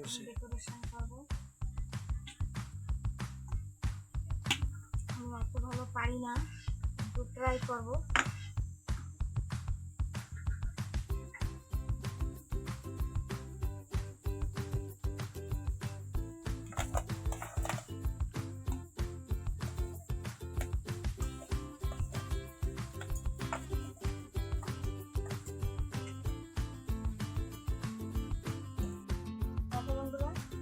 Decoration করবো। আমি অত ভালো পারি না, একটু ট্রাই করবো।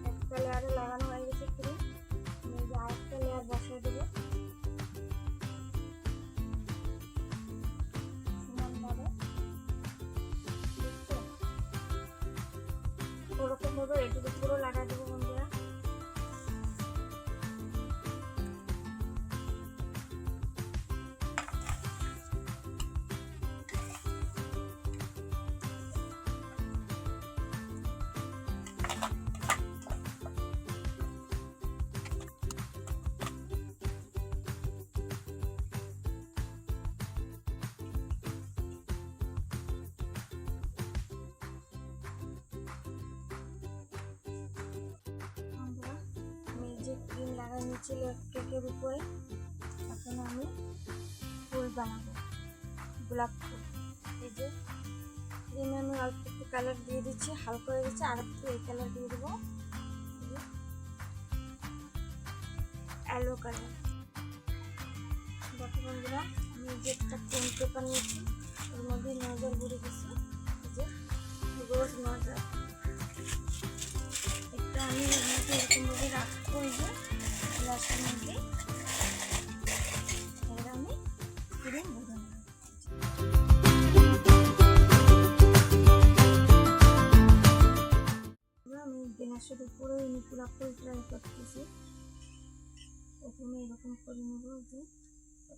একটা লেয়ারে লাগানো হয়ে গেছে ক্রিম, আরেকটা লেয়ার বসিয়ে দেবো সমানভাবে। ওরকম ভাবে এটুকু পুরো লাগা দেবো বন্ধুরা। ক্রিম লাগাই নিয়েছিল কেকের উপরে, এখন আমি ফুল বানাবো, গোলাপ ফুল। এই যে ক্রিমে আমি অল্প একটু কালার দিয়ে দিচ্ছি, হালকা হয়ে গেছে, আর একটু এই কালার দিয়ে দেবো, অ্যালো কালার। দেখো বন্ধুরা, আমি যে একটা পেন পেপার নিয়েছি, ওর মধ্যে নজর ভরে গেছি, এই যে রোজ নজর। একটা আমি এর মধ্যে এরকমভাবে রাখবো, এই যে গ্লাসের মধ্যে এবার আমি ক্রিম ভরে নেব। আমি গ্লাসের উপরে পুরো ফুল ট্রাই করতেছি। প্রথমে এরকম করে নেব, যে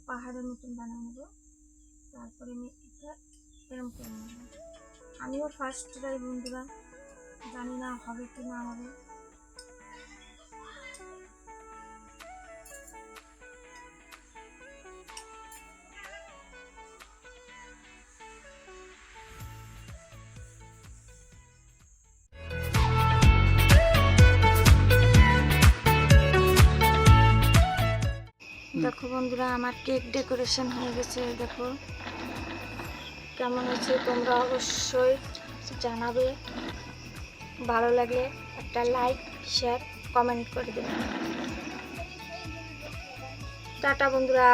পাহাড়ের মতন বানিয়ে নেব, তারপরে আমি এটা এরকম করে নেব। আমিও ফার্স্ট ট্রাই বন্ধুরা, জানি না হবে কি না হবে। দেখো বন্ধুরা, আমার কেক ডেকোরেশন হয়ে গেছে। দেখো কেমন হয়েছে, তোমরা অবশ্যই জানাবে। ভালো লাগলে একটা লাইক, শেয়ার, কমেন্ট করে দেবে। টাটা বন্ধুরা।